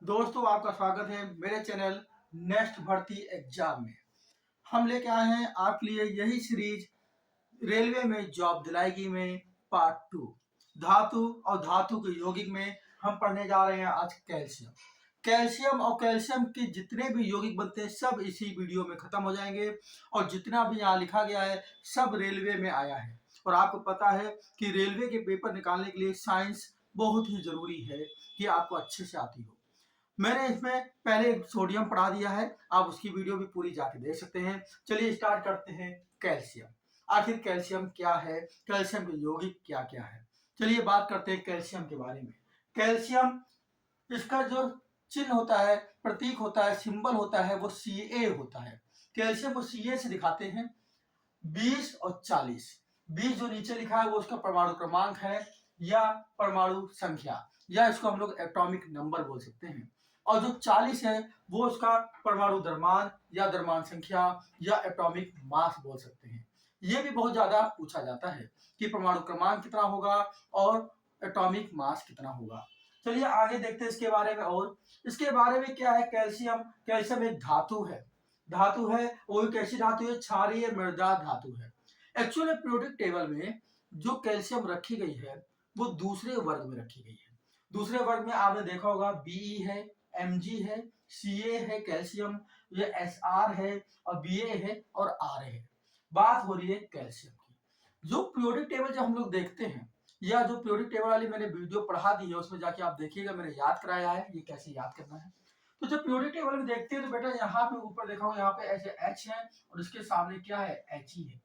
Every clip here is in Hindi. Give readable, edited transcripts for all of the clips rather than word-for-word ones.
दोस्तों, आपका स्वागत है मेरे चैनल नेक्स्ट भर्ती एग्जाम में। हम लेके आए हैं आपके लिए यही सीरीज रेलवे में जॉब दिलाएगी में पार्ट 2 धातु और धातु के यौगिक में हम पढ़ने जा रहे हैं आज कैल्शियम। कैल्शियम और कैल्शियम के जितने भी यौगिक बनते हैं सब इसी वीडियो में खत्म हो जाएंगे और जितना भी यहाँ लिखा गया है सब रेलवे में आया है। और आपको पता है कि रेलवे के पेपर निकालने के लिए साइंस बहुत ही जरूरी है कि आपको अच्छे से आती हो। मैंने इसमें पहले सोडियम पढ़ा दिया है, आप उसकी वीडियो भी पूरी जाके देख सकते हैं। चलिए स्टार्ट करते हैं। कैल्शियम, आखिर कैल्शियम क्या है, कैल्शियम के यौगिक क्या क्या है। चलिए बात करते हैं कैल्शियम के बारे में। कैल्शियम, इसका जो चिन्ह होता है, प्रतीक होता है, सिंबल होता है, वो Ca होता है। कैल्शियम को Ca से दिखाते हैं 20 और 40। 20 जो नीचे लिखा है वो उसका परमाणु क्रमांक है या परमाणु संख्या, या इसको हम लोग एटॉमिक नंबर बोल सकते हैं। और जो 40 है वो उसका परमाणु द्रव्यमान या द्रव्यमान संख्या या एटॉमिक मास बोल सकते हैं। ये भी बहुत ज्यादा पूछा जाता है कि परमाणु क्रमांक कितना होगा और एटॉमिक मास कितना होगा। चलिए आगे देखते हैं इसके बारे में। और इसके बारे में क्या है, कैल्शियम, कैल्शियम एक धातु है। धातु है वो एक ऐसी धातु है, क्षारीय मृदा धातु है। एक्चुअली पीरियोडिक टेबल में जो कैल्शियम रखी गई है वो दूसरे वर्ग में रखी गई है। दूसरे वर्ग में आपने देखा होगा Be है, Mg है, Ca है कैल्शियम, ये Sr है और Ba है और Ra है। बात हो रही है कैल्शियम की। जो पीरियोडिक टेबल जब हम लोग देखते हैं, या जो पीरियोडिक टेबल वाली मैंने वीडियो पढ़ा दी है उसमें जाके आप देखिएगा, मैंने याद कराया है ये कैसे याद करना है। तो जब पीरियोडिक टेबल में देखते हैं तो बेटा यहाँ पे ऊपर देखा हो, यहाँ पे ऐसे H है और इसके सामने क्या है, He है।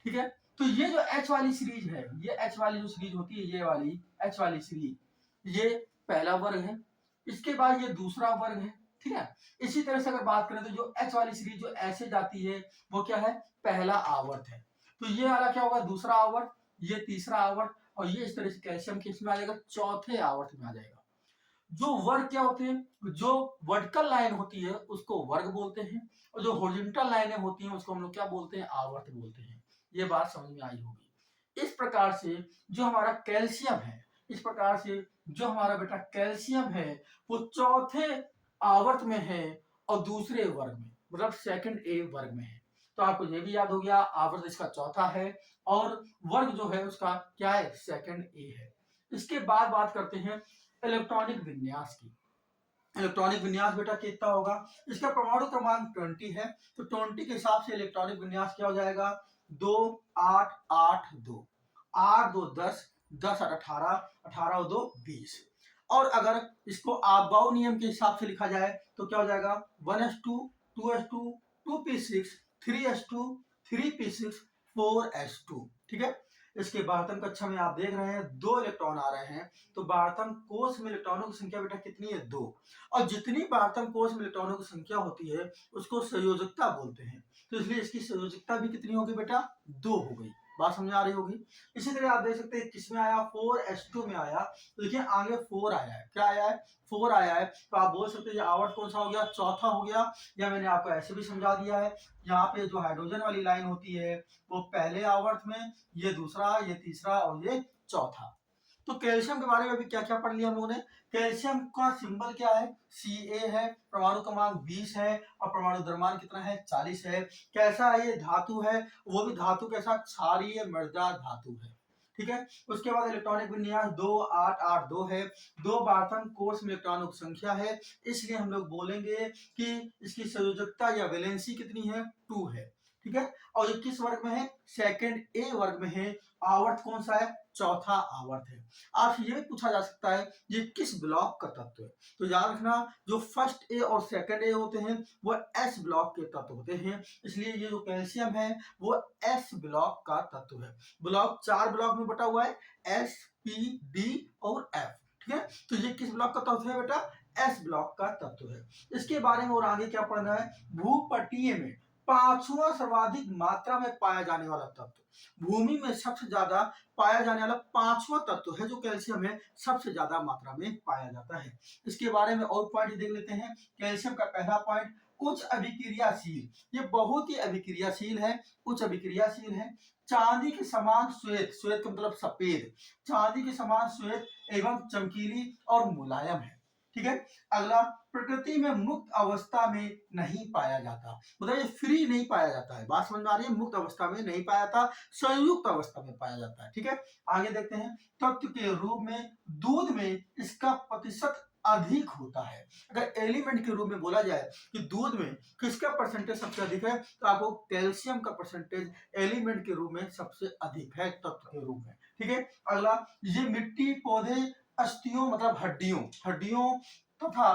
ठीक है, तो ये जो H वाली सीरीज है, ये H वाली जो सीरीज होती है, ये वाली H वाली सीरीज, ये पहला वर्ग है। इसके बाद ये दूसरा वर्ग है। ठीक है, इसी तरह से अगर बात करें तो जो H वाली सीरीज जो ऐसे जाती है वो क्या है, पहला आवर्त है। तो ये वाला क्या होगा, दूसरा आवर्त, ये तीसरा आवर्त, और ये इस तरह से कैल्शियम के इसमें आ जाएगा, चौथे आवर्त में आ जाएगा। जो वर्ग क्या होते हैं, जो वर्टिकल लाइन होती है उसको वर्ग बोलते हैं, और जो हॉरिजॉन्टल लाइनें होती हैं उसको हम लोग क्या बोलते हैं, आवर्त बोलते हैं। ये बात समझ में आई होगी। इस प्रकार से जो हमारा कैल्शियम है, इस प्रकार से जो हमारा बेटा कैल्शियम है वो चौथे आवर्त में है और दूसरे वर्ग में, मतलब सेकंड ए वर्ग में है। तो आपको ये भी याद हो गया, आवर्त इसका चौथा है और वर्ग जो है उसका क्या है, सेकंड ए है। इसके बाद बात करते हैं इलेक्ट्रॉनिक विन्यास की। इलेक्ट्रॉनिक विन्यास बेटा कितना होगा, इसका परमाणु क्रमांक 20 है, तो 20 के हिसाब से इलेक्ट्रॉनिक विन्यास क्या हो जाएगा, 2 8 8 2, 8 2 10, 10 8 18, 18 2 20। और अगर इसको आबाउ नियम के हिसाब से लिखा जाए तो क्या हो जाएगा, 1s2 2s2 2p6 3s2 3p6 4s2। ठीक है, इसके बारहतम कक्षा में आप देख रहे हैं 2 इलेक्ट्रॉन आ रहे हैं, तो बारहतम कोष में इलेक्ट्रॉनों की संख्या बेटा कितनी है, 2। और जितनी बारहतम कोष में इलेक्ट्रॉनों की संख्या होती है उसको संयोजकता बोलते हैं, तो इसलिए इसकी संयोजकता भी कितनी होगी बेटा, 2 हो गई। बात समझ आ रही होगी। इसी तरह आप देख सकते हैं किसमें आया, 4s2 में आया, तो देखिए आगे 4 आया है, क्या आया है, 4 आया है। तो आप बोल सकते हैं आवर्त कौन सा हो गया, चौथा हो गया। या मैंने आपको ऐसे भी समझा दिया है, यहाँ पे जो हाइड्रोजन वाली लाइन होती है वो पहले आवर्त में, ये दूसरा, ये तीसरा और ये चौथा। तो कैल्शियम के बारे में भी क्या क्या पढ़ लिया हम लोगों ने। कैल्शियम का सिंबल क्या है, Ca है, परमाणु क्रमांक 20 है और परमाणु द्रव्यमान कितना है, 40 है। कैसा है, ये धातु है, वो भी धातु के साथ क्षारीय मृदा धातु है। ठीक है, उसके बाद इलेक्ट्रॉनिक विन्यास 2 8 8 2 है। 2 बारहतम कोष में इलेक्ट्रॉनों की संख्या है, इसलिए हम लोग बोलेंगे कि इसकी संयोजकता या वैलेंसी कितनी है, 2 है। ठीक है, और ये किस वर्ग में है, सेकंड ए वर्ग में है। आवर्त कौन सा है, चौथा आवर्त है। आपसे ये भी पूछा जा सकता है ये किस ब्लॉक का तत्व है, तो याद रखना जो फर्स्ट ए और सेकंड ए होते हैं वो एस ब्लॉक के तत्व होते हैं, इसलिए ये जो कैल्शियम है वो एस ब्लॉक का तत्व है। ब्लॉक 4 ब्लॉक में बटा हुआ है, एस पी डी और एफ। ठीक है, तो ये किस ब्लॉक का तत्व है बेटा, एस ब्लॉक का तत्व है। इसके बारे में और आगे क्या पढ़ना है, भूपटलीय में पांचवा सर्वाधिक मात्रा में पाया जाने वाला तत्व, भूमि में सबसे ज्यादा पाया जाने वाला पांचवा तत्व है जो कैल्शियम है, सबसे ज्यादा मात्रा में पाया जाता है। इसके बारे में और पॉइंट देख लेते हैं। कैल्शियम का पहला पॉइंट, उच्च अभिक्रियाशील, ये बहुत ही अभिक्रियाशील है, उच्च अभिक्रियाशील है। चांदी के समान श्वेत, श्वेत का मतलब सफेद, चांदी के समान श्वेत एवं चमकीली और मुलायम है। ठीक है। अगला, प्रकृति में मुक्त अवस्था में नहीं पाया जाता, मतलब ये फ्री नहीं पाया जाता है, बात समझ में आ रही है, मुक्त अवस्था में नहीं पाया जाता, संयुक्त अवस्था में पाया जाता है। ठीक है, आगे देखते हैं, तत्व के रूप में दूध में इसका प्रतिशत अधिक होता है। अगर एलिमेंट के रूप में बोला जाए कि दूध में किसका परसेंटेज सबसे अधिक है, तो आपको कैल्शियम का परसेंटेज एलिमेंट के रूप में सबसे अधिक है तत्व के रूप में। ठीक है, अगला, ये मिट्टी, पौधे, अस्थियों मतलब हड्डियों हड्डियों तथा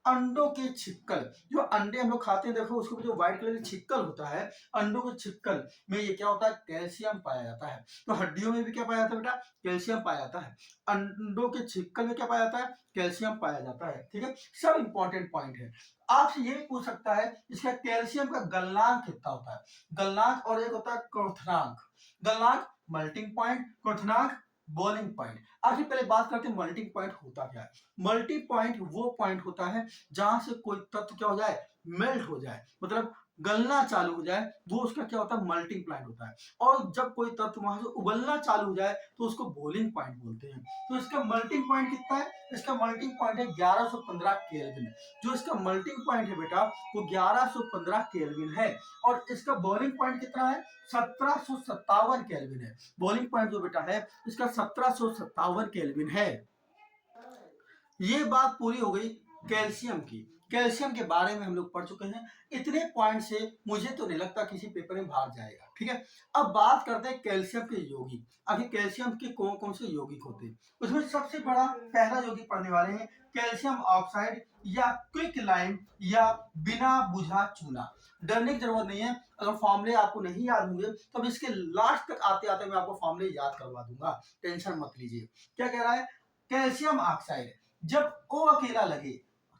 अंडों के छिक्कल, जो अंडे हम लोग खाते हैं, देखो उसके ऊपर जो व्हाइट कलर का छिक्कल होता है, अंडों के छिक्कल में ये क्या होता है, कैल्शियम पाया जाता है। तो हड्डियों में भी क्या पाया जाता है बेटा, कैल्शियम पाया जाता है। अंडों के छिक्कल में क्या पाया जाता है, कैल्शियम पाया जाता है। ठीक है, सब इंपॉर्टेंट पॉइंट है। आपसे ये पूछ सकता है इसका कैल्शियम का गलनांक कितना होता है, गलनांक, और एक होता है क्वथनांक। गलनांक मेल्टिंग पॉइंट, क्वथनांक बॉइलिंग पॉइंट। आखिर पहले बात करते हैं मेल्टिंग पॉइंट होता क्या है। मेल्टिंग पॉइंट वो पॉइंट होता है जहां से कोई तत्व क्या हो जाए, मेल्ट हो जाए, मतलब गलना चालू हो जाए, वो उसका क्या होता है, मेल्टिंग पॉइंट होता है। और जब कोई तत्व वहां से उबलना चालू हो जाए तो उसको बॉइलिंग पॉइंट बोलते हैं। तो इसका मेल्टिंग पॉइंट कितना है, इसका मेल्टिंग पॉइंट है 1115 केल्विन। जो इसका मेल्टिंग पॉइंट है बेटा वो 1115 केल्विन है। और इसका बॉइलिंग पॉइंट कितना है, 1757 केल्विन है। बॉइलिंग पॉइंट जो बेटा है इसका 1757 केल्विन है। ये बात पूरी हो गई कैल्शियम की। कैल्शियम के बारे में हम लोग पढ़ चुके हैं। इतने पॉइंट से मुझे तो नहीं लगता किसी पेपर में भाग जाएगा। ठीक है, अब बात करते हैं कैल्शियम के यौगिक। आखिर कैल्शियम के कौन कौन से यौगिक होते हैं, उसमें सबसे बड़ा पहला यौगिक पढ़ने वाले हैं कैल्शियम ऑक्साइड या क्विक लाइम या बिना बुझा चूना। डरने की जरूरत नहीं है, अगर फॉर्मूले आपको नहीं याद होंगे तो अब इसके लास्ट तक आते आते मैं आपको फॉर्मूले याद करवा दूंगा, टेंशन मत लीजिए। क्या कह रहा है, कैल्शियम ऑक्साइड जब ओ अकेला लगे,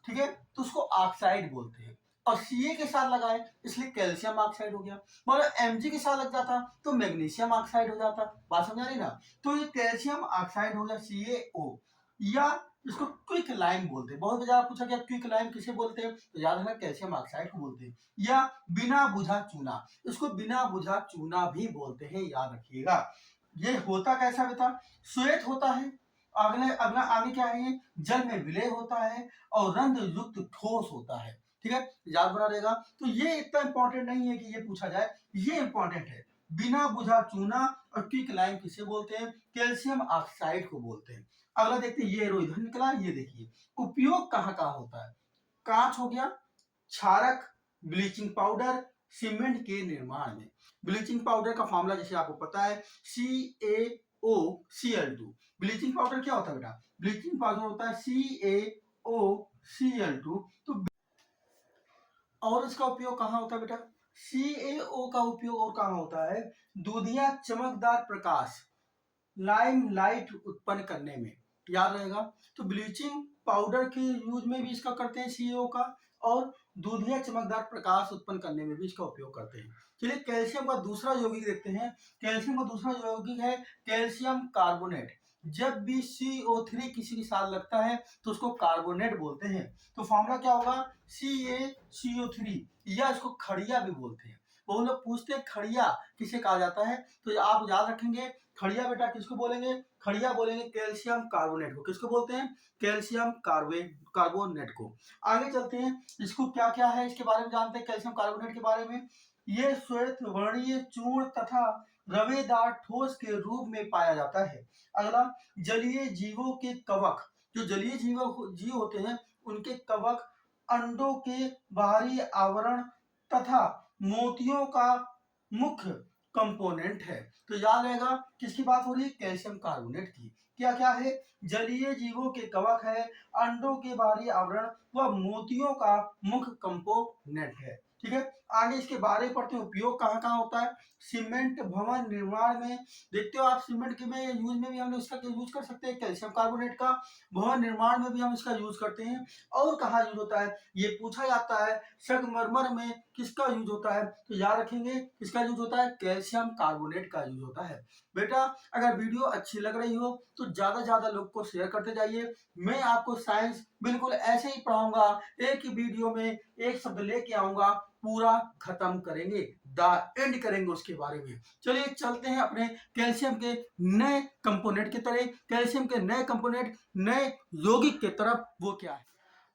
ठीक है, तो उसको ऑक्साइड बोलते हैं। और Ca के साथ लगाए इसलिए कैल्शियम ऑक्साइड हो गया। मतलब Mg के साथ लग जाता तो मैग्नीशियम ऑक्साइड हो जाता। बात समझ आ रही ना। तो ये कैल्शियम ऑक्साइड हो गया CaO, या इसको क्विक लाइम बोलते हैं। बहुत बार पूछा गया क्विक लाइम किसे बोलते हैं, तो याद रखना कैल्शियम ऑक्साइड को बोलते हैं। या बिना बुझा चूना, इसको बिना बुझा चूना भी बोलते हैं, याद रखिएगा। ये होता कैसा बेटा, श्वेत होता है। अगले अगला आगे क्या है, जल में विलय होता है और रंध्र युक्त ठोस होता है। ठीक है, याद बना रहेगा। तो ये इतना इंपॉर्टेंट नहीं है कि ये पूछा जाए, ये इंपॉर्टेंट है। बिना बुझा चूना और क्विक लाइम किसे बोलते हैं, कैल्शियम ऑक्साइड को बोलते हैं। अगला देखते हैं, ये रो इधर निकला, ये देखिए उपयोग कहाँ कहाँ होता है। कांच हो गया, क्षारक, ब्लीचिंग पाउडर, सीमेंट के निर्माण में। ब्लीचिंग पाउडर का फॉर्मूला जैसे आपको पता है CaOCl2। ब्लीचिंग पाउडर क्या होता है बेटा, ब्लीचिंग पाउडर होता है CaOCl2। तो और इसका उपयोग कहाँ होता है बेटा, CaO का उपयोग और कहाँ होता है, दूधिया चमकदार प्रकाश, लाइम लाइट उत्पन्न करने में, याद रहेगा। तो ब्लीचिंग पाउडर के यूज में भी इसका करते हैं CaO का, और दूधिया चमकदार प्रकाश उत्पन्न करने में भी इसका उपयोग करते हैं। चलिए कैल्शियम का दूसरा यौगिक देखते हैं। कैल्शियम का दूसरा यौगिक है कैल्शियम कार्बोनेट। जब भी CO3 किसी के साथ लगता है तो उसको कार्बोनेट बोलते हैं। तो फॉर्मूला क्या होगा, CaCO3, या इसको खड़िया भी बोलते हैं। वो लोग पूछते हैं खड़िया किसे कहा जाता है, तो आप याद रखेंगे खड़िया बेटा किसको बोलेंगे, खड़िया बोलेंगे कैल्शियम कार्बोनेट को। किसको बोलते हैं, कैल्शियम कार्बोनेट को। आगे चलते हैं, इसको क्या क्या है इसके बारे में जानते हैं। कैल्शियम कार्बोनेट के बारे में, ये श्वेत वर्णीय चूर्ण तथा रवेदार ठोस के रूप में पाया जाता है। अगला, जलीय जीवों के कवक, जो जलीय जीव होते हैं उनके कवक, अंडों के बाहरी आवरण तथा मोतियों का मुख्य कंपोनेंट है। तो याद रहेगा किसकी बात हो रही है, कैल्शियम कार्बोनेट की। क्या क्या है, जलीय जीवों के कवक है, अंडों के बाहरी आवरण व मोतियों का मुख्य कंपोनेंट है। ठीक है, आगे इसके बारे में पढ़ते हैं, उपयोग कहाँ कहाँ होता है। सीमेंट भवन निर्माण में, देखते हो आप सीमेंट के में यूज में भी हम लोग इसका यूज कर सकते हैं कैल्शियम कार्बोनेट का। भवन निर्माण में भी हम इसका यूज करते हैं। और कहाँ यूज होता है, ये पूछा जाता है संगमरमर में किसका यूज होता है, तो याद रखेंगे किसका यूज होता है, कैल्शियम कार्बोनेट का यूज होता है। बेटा अगर वीडियो अच्छी लग रही हो तो ज्यादा लोग को शेयर करते जाइए। मैं आपको साइंस बिल्कुल ऐसे ही पढ़ाऊंगा, एक ही वीडियो में एक शब्द लेके आऊंगा, पूरा खत्म करेंगे, द एंड करेंगे उसके बारे में। चलिए चलते हैं अपने कैल्शियम के नए कंपोनेंट की तरह, कैल्शियम के नए कंपोनेंट, नए यौगिक के तरफ। वो क्या है,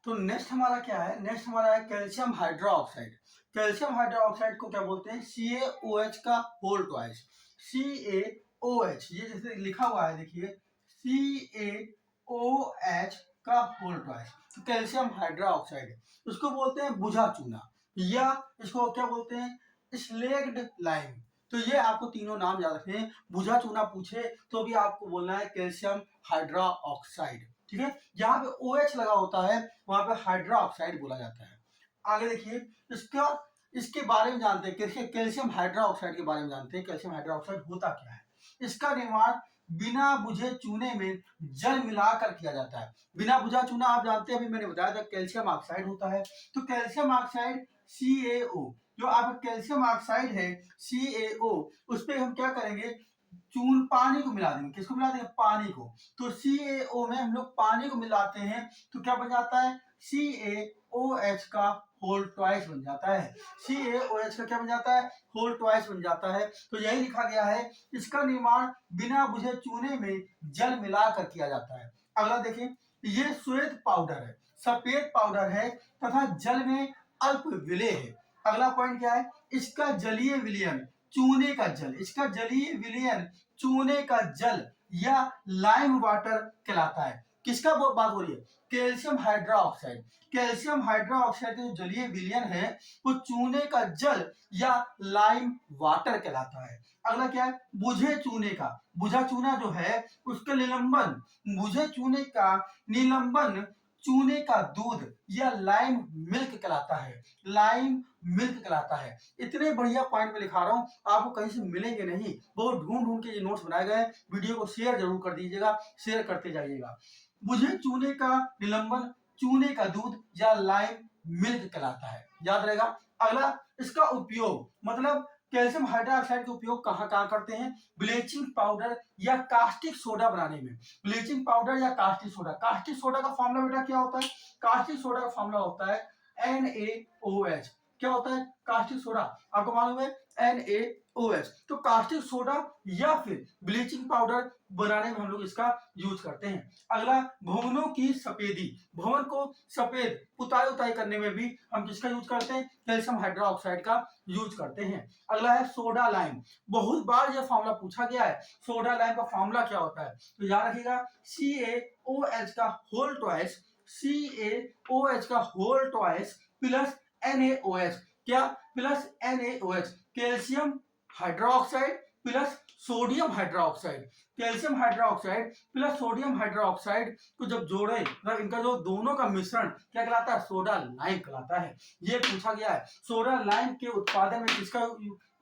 तो नेक्स्ट हमारा क्या है, नेक्स्ट हमारा है कैल्शियम हाइड्रोक्साइड। कैल्शियम हाइड्रोक्साइड को क्या बोलते हैं, CaOH का होल ट्वाइस। CaOH ये जैसे लिखा हुआ है देखिए, CaOH का होल ट्वाइस, तो कैल्शियम हाइड्रोक्साइड, उसको बोलते हैं बुझा चूना, या इसको क्या बोलते हैं, स्लेग्ड लाइम। तो ये आपको तीनों नाम याद रखने हैं। बुझा चूना पूछे तो भी आपको बोलना है कैल्शियम हाइड्रोक्साइड, ठीक है। जहां पे OH लगा होता है वहां पे हाइड्रोक्साइड बोला जाता है। आगे देखिए, इसका इसके बारे में जानते हैं, कैल्शियम हाइड्रोक्साइड के बारे में जानते हैं। कैल्शियम हाइड्रोक्साइड होता क्या है, इसका निर्माण बिना बुझे चूने में जल मिलाकर किया जाता है। बिना बुझा चूना आप जानते हैं, अभी मैंने बताया था कैल्शियम ऑक्साइड होता है। तो कैल्शियम ऑक्साइड CaO, जो आपका कैल्शियम ऑक्साइड है CaO, उस पर हम क्या करेंगे, चून पानी को मिला देंगे। किसको मिला देंगे, पानी को। तो CaO में हम लोग पानी को मिलाते हैं तो क्या बन जाता है, CaOH का होल ट्वाइस बन जाता है। CaOH का क्या बन जाता है, होल ट्वाइस बन जाता है। तो यही लिखा गया है, इसका निर्माण बिना बुझे चूने में जल मिलाकर किया जाता है। अगला देखिए, ये श्वेत पाउडर है, सफेद पाउडर है तथा जल में अल्प विलेय है। अगला पॉइंट क्या है, इसका जलीय विलयन चूने का जल, इसका जलीय विलयन चूने का जल या लाइम वाटर कहलाता है। किसका बात हो रही है, कैल्शियम हाइड्रोक्साइड। कैल्शियम हाइड्रोक्साइड का जो जलीय विलयन है वो चूने का जल या लाइम वाटर कहलाता है। अगला क्या है, बुझे चूने का, बुझा चूना जो है उसका निलंबन, बुझे चूने का निलंबन चूने का दूध या लाइम मिल्क कहलाता है। लाइम मिल्क कहलाता है। इतने बढ़िया पॉइंट में लिखा रहा हूं, आपको कहीं से मिलेंगे नहीं, बहुत ढूंढ ढूंढ के ये नोट्स बनाए गए। वीडियो को शेयर जरूर कर दीजिएगा, शेयर करते जाइएगा। मुझे चूने का निलंबन चूने का दूध या लाइम मिल्क कहलाता है, याद रहेगा। अगला, इसका उपयोग, मतलब कैल्शियम हाइड्रोक्साइड का उपयोग कहाँ कहाँ करते हैं, ब्लीचिंग पाउडर या कास्टिक सोडा बनाने में। ब्लीचिंग पाउडर या कास्टिक सोडा, कास्टिक सोडा का फॉर्मूला बेटा क्या होता है, कास्टिक सोडा का फॉर्मूला होता है NaOH। क्या होता है कास्टिक सोडा, आपको मालूम है NaOH। तो कास्टिक सोडा या फिर ब्लीचिंग पाउडर बनाने में हम लोग इसका यूज करते हैं। अगला, भवनों की सफेदी, भवन को सफेद पुताई उताई करने में भी हम किसका यूज करते हैं, कैल्शियम हाइड्रोक्साइड का यूज करते हैं। अगला है सोडा लाइम, बहुत बार यह फॉर्मूला पूछा गया है। सोडा लाइम का फॉर्मूला क्या होता है, तो याद रखिएगा, CaOH का होल ट्वाइस, CaOH का होल ट्वाइस प्लस NaOH, क्या, plus NaOH, calcium hydroxide plus sodium hydroxide. Calcium hydroxide plus sodium hydroxide को जब जोड़े, मतलब इनका जो दोनों का मिश्रण क्या कहलाता है, सोडा लाइम कहलाता है। ये पूछा गया है। सोडा लाइम के उत्पादन में किसका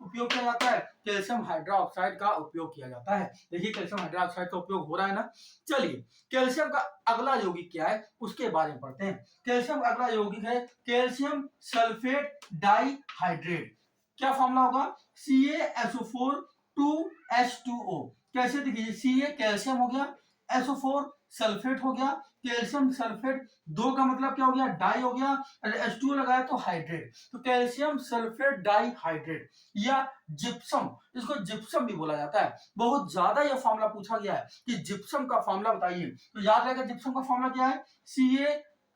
उपयोग किया जाता है, कैल्शियम हाइड्रोक्साइड का उपयोग किया जाता है। देखिए कैल्शियम हाइड्रोक्साइड का उपयोग हो रहा है ना। चलिए, कैल्शियम का अगला यौगिक क्या है उसके बारे में पढ़ते हैं। कैल्शियम अगला यौगिक है कैल्शियम सल्फेट डाइहाइड्रेट। क्या फॉर्मूला होगा, CaSO4 2H2O। कैसे देखिए, Ca कैल्शियम हो गया, SO4 सल्फेट हो गया, कैल्शियम सल्फेट, दो का मतलब क्या हो गया, डाई हो गया, H2O लगाया तो हाइड्रेट। तो कैल्शियम सल्फेट डाइहाइड्रेट या जिप्सम, इसको जिप्सम भी बोला जाता है। बहुत ज्यादा यह फॉर्मूला पूछा गया है कि जिप्सम का फॉर्मूला बताइए। तो याद रहेगा जिप्सम का फॉर्मूला क्या है,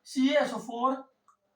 CaSO4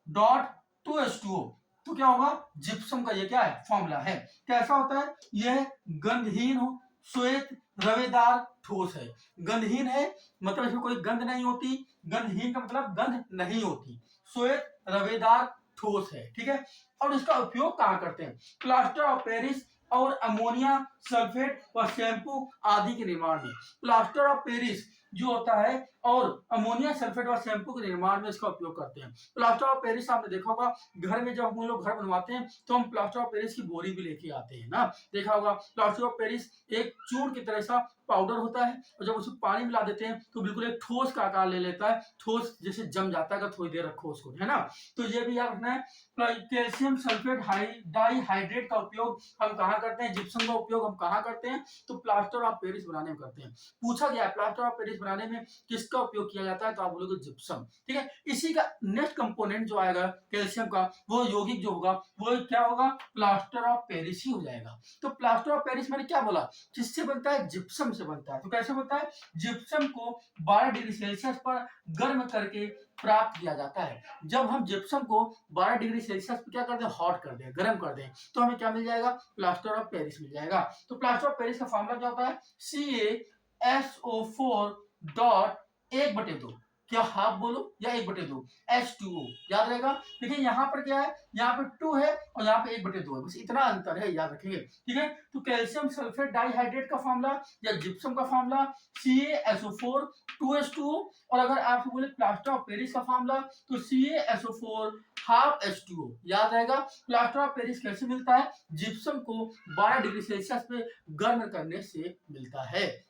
डॉट 2H2O। तो क्या होगा, जिप्सम का ये क्या है, फॉर्मूला है। कैसा होता है, यह गंधहीन हो, श्वेत रवेदार ठोस है। गंधहीन है मतलब इसमें कोई गंध नहीं होती, गंधहीन का मतलब गंध नहीं होती, श्वेत रवेदार ठोस है, ठीक है। और इसका उपयोग कहाँ करते हैं, प्लास्टर ऑफ पेरिस और अमोनिया सल्फेट व शैम्पू आदि के निर्माण में। प्लास्टर ऑफ पेरिस जो होता है और अमोनिया सल्फेट व शैम्पू के निर्माण में इसका उपयोग करते हैं। प्लास्टर ऑफ पेरिस आपने देखा होगा, घर में जब हम लोग घर बनवाते हैं तो हम प्लास्टर ऑफ पेरिस की बोरी भी लेके आते हैं ना, देखा होगा। प्लास्टर ऑफ पेरिस एक चूर्ण की तरह सा पाउडर होता है और जब उसमें पानी मिला देते हैं तो बिल्कुल एक ठोस का आकार ले लेता है, ठोस जैसे जम जाता है अगर थोड़ी देर रखो उसको, है ना। तो ये भी याद रखना है। कैल्शियम सल्फेट डाइहाइड्रेट का उपयोग हम कहाँ करते हैं, जिप्सम का उपयोग हम कहाँ करते हैं, तो प्लास्टर ऑफ पेरिस बनाने में करते हैं। पूछा गया है प्लास्टर ऑफ पेरिस बनाने में किसका किसका उपयोग किया जाता है, तो आप बोलोगे जिप्सम। ठीक है, इसी का नेक्स्ट कंपोनेंट जो आएगा कैल्शियम का, वो यौगिक जो होगा वो क्या होगा, प्लास्टर ऑफ पेरिस ही हो जाएगा। तो प्लास्टर ऑफ पेरिस मैंने क्या बोला, किससे बनता है, जिप्सम से बनता है। तो कैसे बनता है, जिप्सम को 12 डिग्री सेल्सियस पर गर्म करके प्राप्त किया जाता है। जब हम जिप्सम को 12 डिग्री सेल्सियस पर क्या कर दें, हॉट कर दें, गर्म कर दें, तो हमें क्या मिल जाएगा, प्लास्टर ऑफ पेरिस मिल जाएगा। तो प्लास्टर ऑफ पेरिस का फॉर्मूला क्या होता है, CaSO4 डॉट 1/2, क्या हाफ बोलो या 1/2, H2O याद रहेगा। देखिए यहाँ पर क्या है, यहाँ पे 2 है और यहाँ पे 1/2 है, बस इतना अंतर है, याद रखेंगे। ठीक है, तो कैल्शियम सल्फेट डाइहाइड्रेट का फॉर्मूला या जिप्सम का फॉर्मूला CaSO4 2H2O, और अगर आपसे बोले प्लास्टर ऑफ पेरिस का फॉर्मूला तो CaSO4 हाफ H2O याद रहेगा। प्लास्टर ऑफ पेरिस कैसे मिलता है, जिप्सम को 12 डिग्री सेल्सियस पे गर्म करने से मिलता है।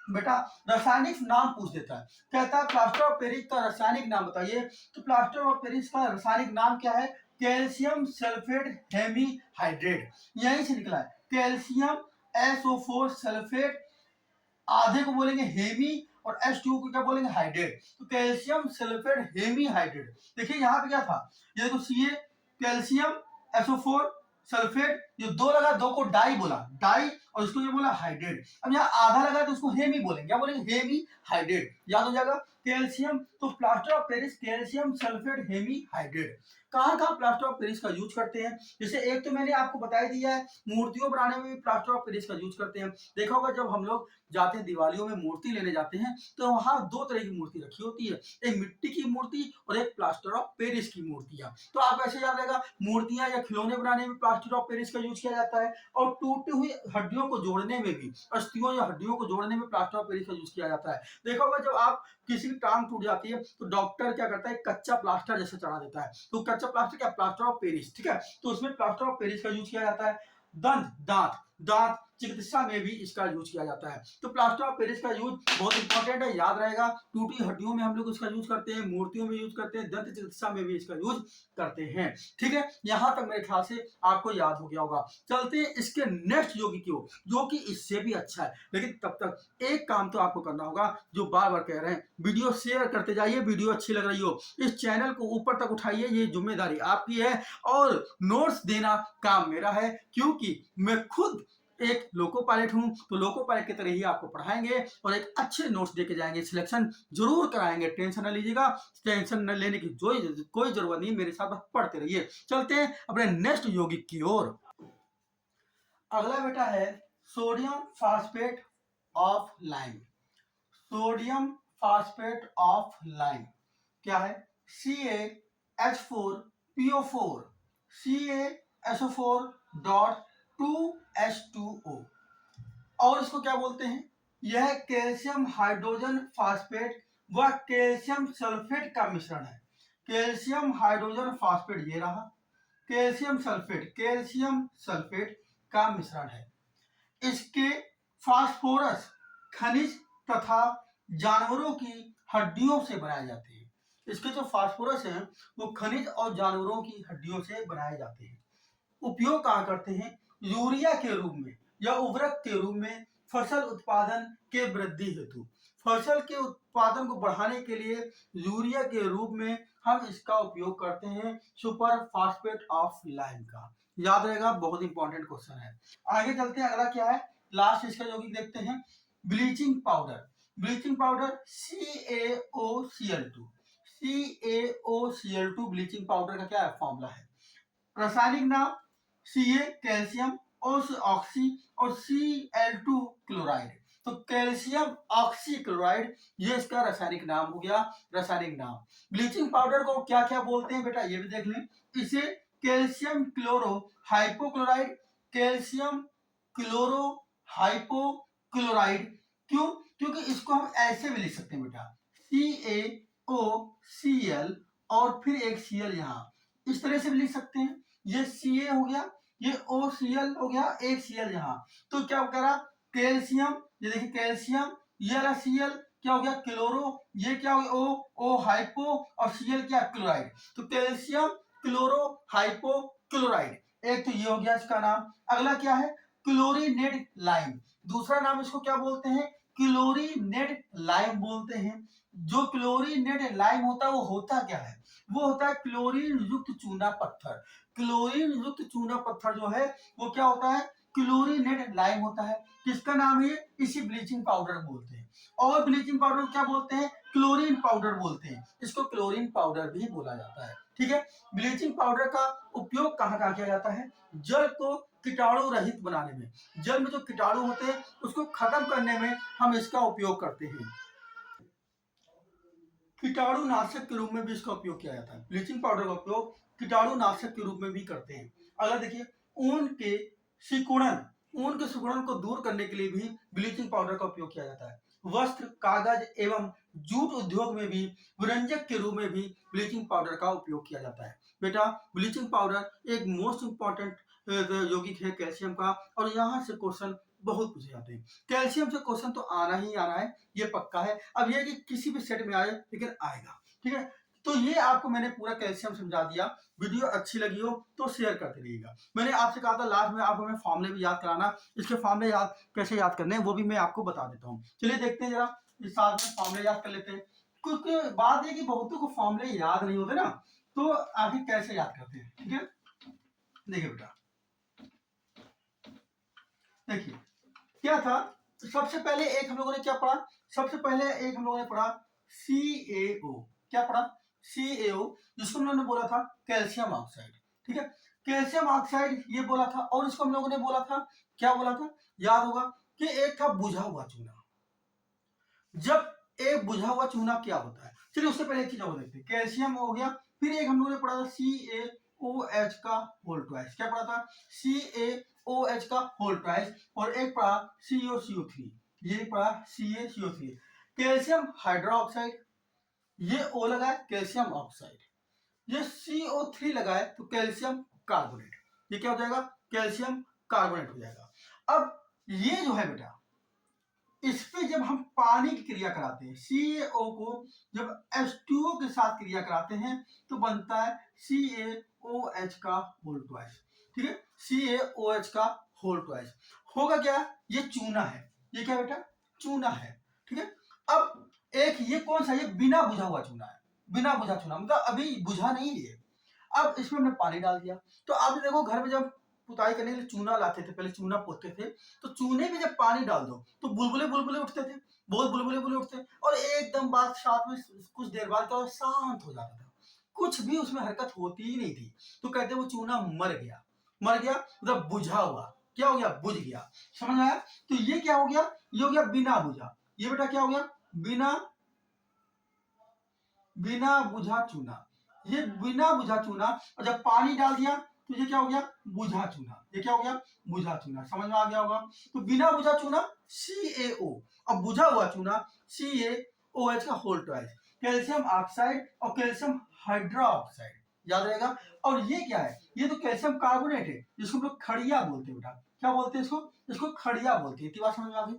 बेटा रासायनिक नाम पूछ देता है, कहता है प्लास्टर ऑफ पेरिस का रासायनिक नाम बताइए। तो प्लास्टर ऑफ पेरिस का रासायनिक नाम क्या है, कैल्शियम सल्फेट हेमीहाइड्रेट, यहीं से निकला है। कैल्शियम SO4 सल्फेट, आधे को बोलेंगे हेमी और H2O को क्या बोलेंगे, हाइड्रेट। तो कैल्शियम सल्फेट हेमीहाइड्रेट। देखिए यहाँ पे क्या था, ये देखो Ca कैल्शियम SO4 सल्फेट, जो दो लगा, दो को डाई बोला, डाई, और उसको ये बोला हाइड्रेट। अब यहाँ आधा लगा तो उसको हेमी बोलेंगे, क्या बोलेंगे, हेमी हाइड्रेट, याद हो जाएगा। कैल्शियम, तो plaster of Paris calcium sulphate hemihydrate. कहाँ कहाँ प्लास्टर ऑफ पेरिस का यूज करते हैं, जैसे एक तो मैंने आपको बता ही दिया है, मूर्तियों बनाने में भी प्लास्टर ऑफ पेरिस का यूज करते हैं। देखा होगा जब हम लोग जाते हैं दिवालियों में मूर्ति लेने जाते हैं, तो वहां दो तरह की मूर्ति रखी होती है, एक मिट्टी की मूर्ति और एक प्लास्टर ऑफ पेरिस की मूर्तियां। तो आप ऐसे याद रहेगा, मूर्तियां या खिलौने बनाने में प्लास्टर ऑफ पेरिस का यूज किया जाता है, और टूटी हुई हड्डियों को जोड़ने में भी, अस्थियों या हड्डियों को जोड़ने में प्लास्टर ऑफ पेरिस का यूज किया जाता है। देखा होगा जब आप किसी की टांग टूट जाती है तो डॉक्टर क्या करता है, कच्चा प्लास्टर जैसे चढ़ा देता है, तो कच्चा प्लास्टर क्या, प्लास्टर ऑफ पेरिस। ठीक है, तो उसमें प्लास्टर ऑफ पेरिस का यूज किया जाता है। दंत दांत दांत चिकित्सा में भी इसका यूज किया जाता है। तो प्लास्टर ऑफ पेरिस का यूज बहुत इंपॉर्टेंट है, याद रहेगा। टूटी हड्डियों में हम लोग इसका यूज करते हैं, मूर्तियों में यूज करते हैं, दंत चिकित्सा में भी इसका यूज करते हैं। ठीक है, यहां तक मेरे ख्याल से आपको याद हो गया होगा। चलते हैं इसके नेक्स्ट यौगिक की ओर, जो कि इससे भी अच्छा है, लेकिन तब तक एक काम तो आपको करना होगा, जो बार बार कह रहे हैं, वीडियो शेयर करते जाइए, वीडियो अच्छी लग रही हो, इस चैनल को ऊपर तक उठाइए, ये जिम्मेदारी आपकी है, और नोट्स देना काम मेरा है, क्योंकि मैं खुद एक लोको पायलट हूं, तो लोको पायलट की तरह ही आपको पढ़ाएंगे और एक अच्छे नोट्स देके जाएंगे, सिलेक्शन जरूर कराएंगे, टेंशन न लीजिएगा, टेंशन न लेने की कोई जरूरत नहीं, मेरे साथ पढ़ते रहिए। चलते हैं अपने नेक्स्ट यौगिक की ओर। अगला बेटा है sodium phosphate of lime. Sodium phosphate of lime क्या है, CaH4PO4 CaSO4.2H2O, और इसको क्या बोलते हैं, यह कैल्शियम हाइड्रोजन फास्फेट व कैल्शियम सल्फेट का मिश्रण है। कैल्शियम हाइड्रोजन फास्फेट ये रहा, कैल्शियम सल्फेट का मिश्रण है। इसके फास्फोरस खनिज तथा जानवरों की हड्डियों से बनाए जाते हैं। इसके जो फास्फोरस हैं वो खनिज और जानवरों की हड्डियों से बनाए जाते हैं। उपयोग कहाँ करते हैं, यूरिया के रूप में या उर्वरक के रूप में, फसल उत्पादन के वृद्धि हेतु, फसल के उत्पादन को बढ़ाने के लिए यूरिया के रूप में हम इसका उपयोग करते हैं, सुपर फास्फेट ऑफ लाइम का। याद रहेगा, बहुत इंपॉर्टेंट क्वेश्चन है। आगे चलते हैं, अगला क्या है, लास्ट इसका यौगिक देखते हैं, bleaching powder. Bleaching powder CaOCl2 bleaching powder का क्या है, फॉर्मूला है। रासायनिक नाम Ca कैल्शियम, ऑक्सी और Cl2 क्लोराइड। तो कैल्शियम ऑक्सी क्लोराइड ये इसका रासायनिक नाम हो गया, रासायनिक नाम। ब्लीचिंग पाउडर को क्या क्या बोलते हैं बेटा, ये भी देख लें। इसे calcium chloro hypochloride, calcium chloro hypochloride, क्यों, क्योंकि इसको हम ऐसे भी लिख सकते हैं बेटा, CaOCl और फिर एक Cl यहाँ, इस तरह से भी लिख सकते हैं। ये Ca हो गया, ये OCl हो गया, एक Cl यहाँ, तो क्या करा, कैल्शियम, ये देखिए कैल्शियम, ये वाला Cl क्या हो गया, क्लोरो, ये क्या हो गया, O हाइपो और Cl क्या, क्लोराइड। तो कैल्शियम क्लोरो हाइपो क्लोराइड, एक तो ये हो गया इसका नाम। अगला क्या है, क्लोरिनेट लाइम, दूसरा नाम इसको क्या बोलते हैं, क्लोरिनेट लाइम बोलते हैं। जो क्लोरीनेटेड लाइम होता है वो होता क्या है, वो होता है क्लोरीन युक्त चूना पत्थर। क्लोरीन युक्त चूना पत्थर जो है वो क्या होता है, क्लोरीनेटेड लाइम होता है। किसका नाम है, इसी ब्लीचिंग पाउडर बोलते हैं। और ब्लीचिंग पाउडर क्या बोलते हैं, क्लोरीन पाउडर बोलते हैं। इसको क्लोरीन पाउडर भी बोला जाता है। ठीक है, ब्लीचिंग पाउडर का उपयोग कहाँ कहाँ किया जाता है, जल को कीटाणु रहित बनाने में, जल में जो कीटाणु होते हैं उसको खत्म करने में हम इसका उपयोग करते हैं। कीटाणु नाशक के रूप में भी इसका उपयोग किया जाता है। ब्लीचिंग पाउडर का उपयोग कीटाणु नाशक के रूप में भी करते हैं। अगला देखिए, ऊन के सिकुड़न, ऊन के सिकुड़न को दूर करने के लिए भी ब्लीचिंग पाउडर का उपयोग किया जाता है। वस्त्र, कागज एवं जूट उद्योग में भी विरंजक के रूप में भी ब्लीचिंग पाउडर का उपयोग किया जाता है। बेटा, ब्लीचिंग पाउडर एक मोस्ट इंपॉर्टेंट यौगिक है कैल्शियम का, और यहाँ से क्वेश्चन बहुत पूछे जाते हैं। कैल्शियम से क्वेश्चन तो आना ही आना है, ये पक्का है। अब ये कि किसी भी सेट में आए लेकिन आएगा। ठीक है, तो ये आपको मैंने पूरा कैल्शियम समझा दिया। वीडियो अच्छी लगी हो तो शेयर करते रहिएगा। मैंने आपसे कहा था लास्ट में आप हमें फॉर्मूले भी याद कराना, इसके फॉर्मूले याद कैसे याद करने हैं वो भी मैं आपको बता देता हूँ। चलिए देखते हैं जरा, इस साथ में फॉर्मूले याद कर लेते हैं। क्योंकि बात है कि बहुतों को फॉर्मूले याद नहीं होते ना, तो आखिर कैसे याद करते हैं। ठीक है, देखिए बेटा, देखिए क्या था, सबसे पहले एक हम लोगों ने क्या पढ़ा, सबसे पहले एक हम लोगों ने पढ़ा CaO। क्या पढ़ा, CaO, जिसको हम लोगों ने बोला था कैल्शियम ऑक्साइड। ठीक है, कैल्शियम ऑक्साइड ये बोला था, और इसको हम लोगों ने बोला था, क्या बोला था, याद होगा कि एक था बुझा हुआ चूना। जब एक बुझा हुआ चूना क्या होता है, चलिए उससे पहले एक चीज और देखते हैं। कैल्शियम हो गया, फिर एक हम लोगों ने पढ़ा था CaOH का होल ट्वाइस। क्या पढ़ा था, CaOH का होल ट्वाइस, और एक पढ़ा CaCO3, ये पढ़ा CaCO3। कैल्शियम हाइड्रोक्साइड, ये O लगा है कैल्शियम ऑक्साइड, ये CO3 लगा है तो कैल्शियम कार्बोनेट। ये क्या हो जाएगा, कैल्शियम कार्बोनेट हो जाएगा। अब ये जो है बेटा, इस पे जब हम पानी की क्रिया कराते हैं, CaO को जब H2O के साथ क्रिया कराते हैं तो बनता है CaOH का होल ट्वाइस। ठीक है, CaOH का होल ट्वाइस होगा क्या, ये चूना है, ये क्या बेटा, चूना है। ठीक है, अब एक ये कौन सा, ये बिना बुझा हुआ चूना है, बिना बुझा चूना मतलब अभी बुझा नहीं है। अब इसमें हमने पानी डाल दिया, तो आप देखो घर में जब पुताई करने के लिए चूना लाते थे, पहले चूना पोतते थे, तो चूने में जब पानी डाल दो तो बुलबुले बुलबुले उठते थे, बहुत बुलबुले बुलबुले उठते, और एकदम बात साथ में कुछ देर बाद क्या शांत हो जाता था, कुछ भी उसमें हरकत होती ही नहीं थी। तो कहते वो चूना मर गया, मर गया मतलब बुझा हुआ, क्या हो गया, बुझ गया। समझ आया, तो ये क्या हो गया, ये हो गया बिना बुझा। ये बेटा क्या हो गया, बिना बिना बुझा चूना, ये बिना बुझा चूना, और जब पानी डाल दिया तो ये क्या हो गया, बुझा चूना। ये क्या हो गया, बुझा चूना। समझ में आ गया होगा, तो बिना बुझा चूना CaO, और बुझा हुआ चूना CaOH का होल ट्वाइस, कैल्शियम ऑक्साइड और कैल्शियम हाइड्रोक्साइड, याद रहेगा। और ये क्या है, ये तो कैल्शियम कार्बोनेट है, जिसको हम लोग खड़िया बोलते हैं बेटा। क्या बोलते हैं इसको, इसको खड़िया बोलते हैं। इतनी बात समझ में आ गई।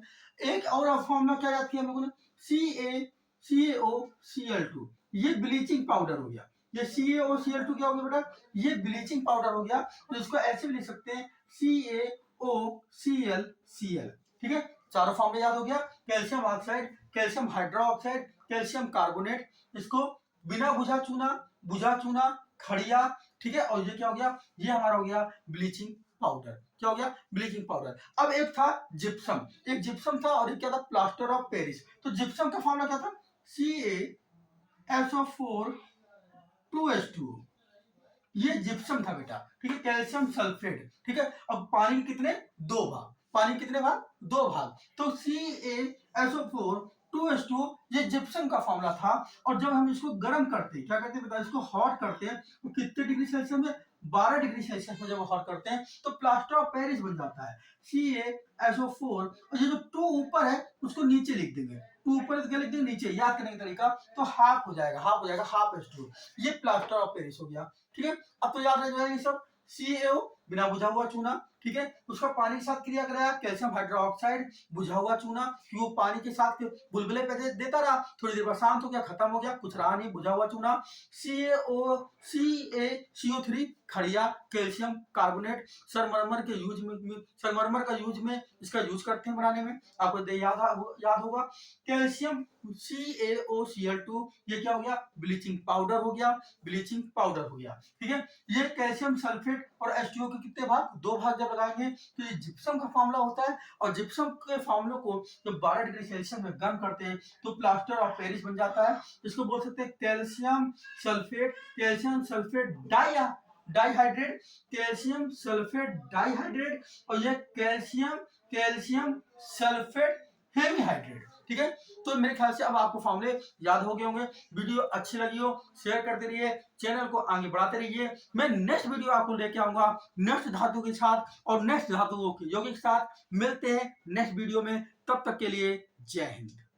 एक और फॉर्मूला क्या याद किया हम लोगों ने, CaCO Cl2, ये ब्लीचिंग पाउडर हो गया। ये CaOCl2 क्या हो गया बेटा, ये ब्लीचिंग पाउडर हो गया। तो इसको ऐसे भी लिख सकते हैं CaOClCl। ठीक है, चारों फॉर्मूला याद हो गया, calcium oxide, calcium hydroxide, calcium carbonate, इसको बिना बुझा चूना, बुझा चूना, खड़िया। ठीक है, और ये क्या हो गया, ये हमारा हो गया ब्लीचिंग पाउडर। क्या हो गया, ब्लीचिंग पाउडर। अब एक था जिप्सम, एक जिप्सम था, और एक क्या था, प्लास्टर ऑफ पेरिस। तो जिप्सम का फॉर्मूला क्या था, CaSO4 2H2O, ये जिप्सम था बेटा। ठीक है, कैल्शियम सल्फेट। ठीक है, अब पानी कितने, दो भाग, पानी कितने भाग, दो भाग, तो CaSO4 2H2O, ये जिप्सम का फॉर्मूला था। और जब हम इसको गर्म करते हैं, क्या करते हैं बता, इसको हॉट करते हैं, तो कितने डिग्री सेल्सियस में, 12 डिग्री सेल्सियस में जब हॉट करते हैं तो प्लास्टर ऑफ पेरिस बन जाता है CaSO4। और ये जो 2 ऊपर है उसको नीचे लिख देंगे, 2 ऊपर क्या लिख देंगे, नीचे। याद करने का तरीका, तो हाफ हो जाएगा, हाफ हो जाएगा, हाफ H2, ये प्लास्टर ऑफ पेरिस हो गया। ठीक है, अब तो याद रह जाएगा ये सब। CaO बिना बुझा हुआ चूना, ठीक है। उसका पानी के साथ क्रिया कराया, कैल्शियम हाइड्रोक्साइड बुझा हुआ चूना, कि वो पानी के साथ बुलबुले पे देता रहा, थोड़ी देर बाद शांत हो गया, खत्म हो गया, कुछ रहा नहीं, बुझा हुआ चूना। CaCO3 खड़िया कैल्शियम कार्बोनेट, संगमरमर का यूज में इसका यूज करते हैं बनाने में, आपको याद होगा। कैल्शियम CaOCl2, ये क्या हो गया, ब्लीचिंग पाउडर हो गया, ब्लीचिंग पाउडर हो गया, ठीक है। ये कैल्शियम सल्फेट और H2O के कितने भाग, 2 भाग जब लगाएंगे तो ये जिप्सम का फॉर्मूला होता है, और जिप्सम के फॉर्मूले को जब 12 डिग्री सेल्सियस में गर्म करते हैं तो प्लास्टर ऑफ पेरिस बन जाता है। इसको बोल सकते हैं calcium sulphate dihydrate, calcium sulphate dihydrate, और ये कैल्शियम सल्फेट हेमीहाइड्रेट, ठीक है। तो मेरे ख्याल से अब आपको फॉर्मूले याद हो गए होंगे। वीडियो अच्छी लगी हो शेयर करते रहिए, चैनल को आगे बढ़ाते रहिए। मैं नेक्स्ट वीडियो आपको लेके आऊंगा नेक्स्ट धातु के साथ और नेक्स्ट धातुओं के यौगिक के साथ। मिलते हैं नेक्स्ट वीडियो में, तब तक के लिए जय हिंद।